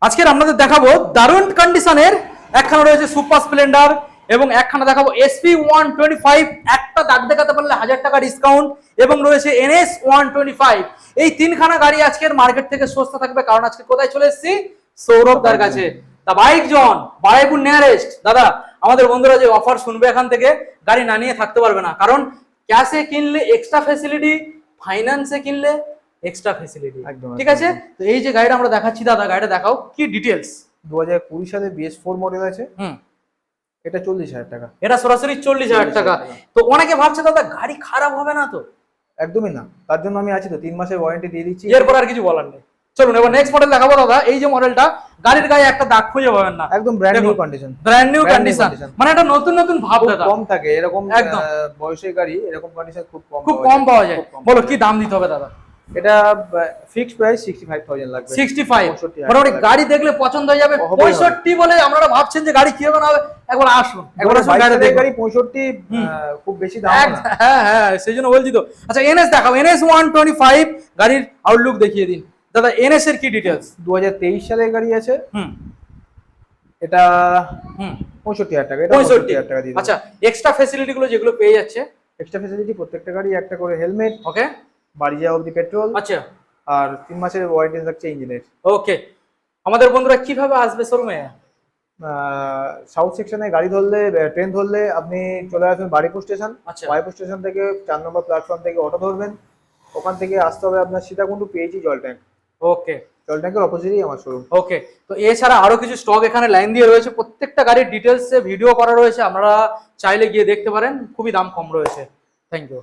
আজকের আপনাদের দেখাবো দারুণ কন্ডিশনের একখানা রয়েছে সুপার স্প্লেন্ডার এবং একখানা দেখাবো SP 125, একটা দাগ দেখাতে পারলে 1000 টাকা ডিসকাউন্ট, এবং রয়েছে NS 125। এই তিনখানা গাড়ি আজকের মার্কেট থেকে সস্তা থাকবে, কারণ আজকে কোথায় চলে এসেছি? সৌরভ দার কাছে, দা বাইক জন, বারাইপুর নিয়ারেস্ট। দাদা, আমাদের বন্ধুরা যে অফার শুনবে এখান থেকে গাড়ি না নিয়ে থাকতে পারবে না, কারণ ক্যাশে কিনলে এক্সট্রা ফ্যাসিলিটি, ফাইন্যান্সে কিনলে এক্সট্রা ফ্যাসিলিটি। ঠিক আছে, তো এই যে গাড়িটা আমরা দেখাচ্ছি দাদা, গাড়িটা দেখাও, কি ডিটেলস। 2020 সালে BS4 মডেল আছে। এটা 40,000 টাকা। এটা সরাসরি 40,000 টাকা। তো অনেকে ভাবছে দাদা গাড়ি খারাপ হবে না তো? একদমই না, তার জন্য আমি আছি তো, 3 মাসের ওয়ারেন্টি দিয়ে দিচ্ছি। এরপর আর কিছু বলার নেই। চলুন এবার নেক্সট মডেল দেখাবো দাদা। এই যে মডেলটা, গাড়ির গায়ে একটা দাগ খুঁজে পাবেন না, একদম brand new condition. Brand new condition, মানে এটা নতুন নতুন ভাব দাদা। কম থাকে এরকম একদম বয়সের গাড়ি, এরকম কন্ডিশন খুব কম পাওয়া যায়। বলো কি দাম দিতে হবে দাদা? এটা ফিক্সড প্রাইস 65,000 লাগবে। 65, মোটামুটি গাড়ি দেখলে পছন্দ হয়ে যাবে। 65 বলে আপনারা ভাবছেন যে গাড়ি কি হবে না হবে, একবার আসুন, একবার আসুন গাড়ি দেখুন। গাড়ি 65 খুব বেশি দাম না। হ্যাঁ হ্যাঁ, সেই জন্য বলছি তো। আচ্ছা NS দেখাও, NS 125 গাড়ির আউটলুক দেখিয়ে দিন দাদা। NS এর কি ডিটেইলস? 2023 সালের গাড়ি আছে। এটা 65,000 টাকা। এটা 65,000 টাকা দিয়ে। আচ্ছা, এক্সট্রা ফ্যাসিলিটি গুলো যেগুলো পেয়ে যাচ্ছে? এক্সট্রা ফ্যাসিলিটি প্রত্যেকটা গাড়ি একটা করে হেলমেট, ওকে, বাড়ি যাওয়া অবধি পেট্রোল, আচ্ছা, আর 3 মাসের ওয়ারেন্টি থাকছে ইঞ্জিনের। ওকে। আমাদের বন্ধুরা কিভাবে আসবে শোরুমে? সাউথ সেকশনে গাড়ি ধরলে, ট্রেন ধরলে আপনি চলে আসবেন বারিপুর স্টেশন। আচ্ছা, বারিপুর স্টেশন থেকে 4 নম্বর প্ল্যাটফর্ম থেকে অটো ধরবেন। ওখান থেকে আসতে হবে আপনার সীতাকুণ্ডু PHE জল ট্যাঙ্ক। ওকে, জল ট্যাঙ্কের অপোজিটই আমার শোরুম। ওকে। তো এছাড়া আরো কিছু স্টক এখানে লাইন দিয়ে রয়েছে, প্রত্যেকটা গাড়ির ডিটেলসে ভিডিও করা রয়েছে, আপনারা চাইলে গিয়ে দেখতে পারেন, খুবই দাম কম রয়েছে। Thank you.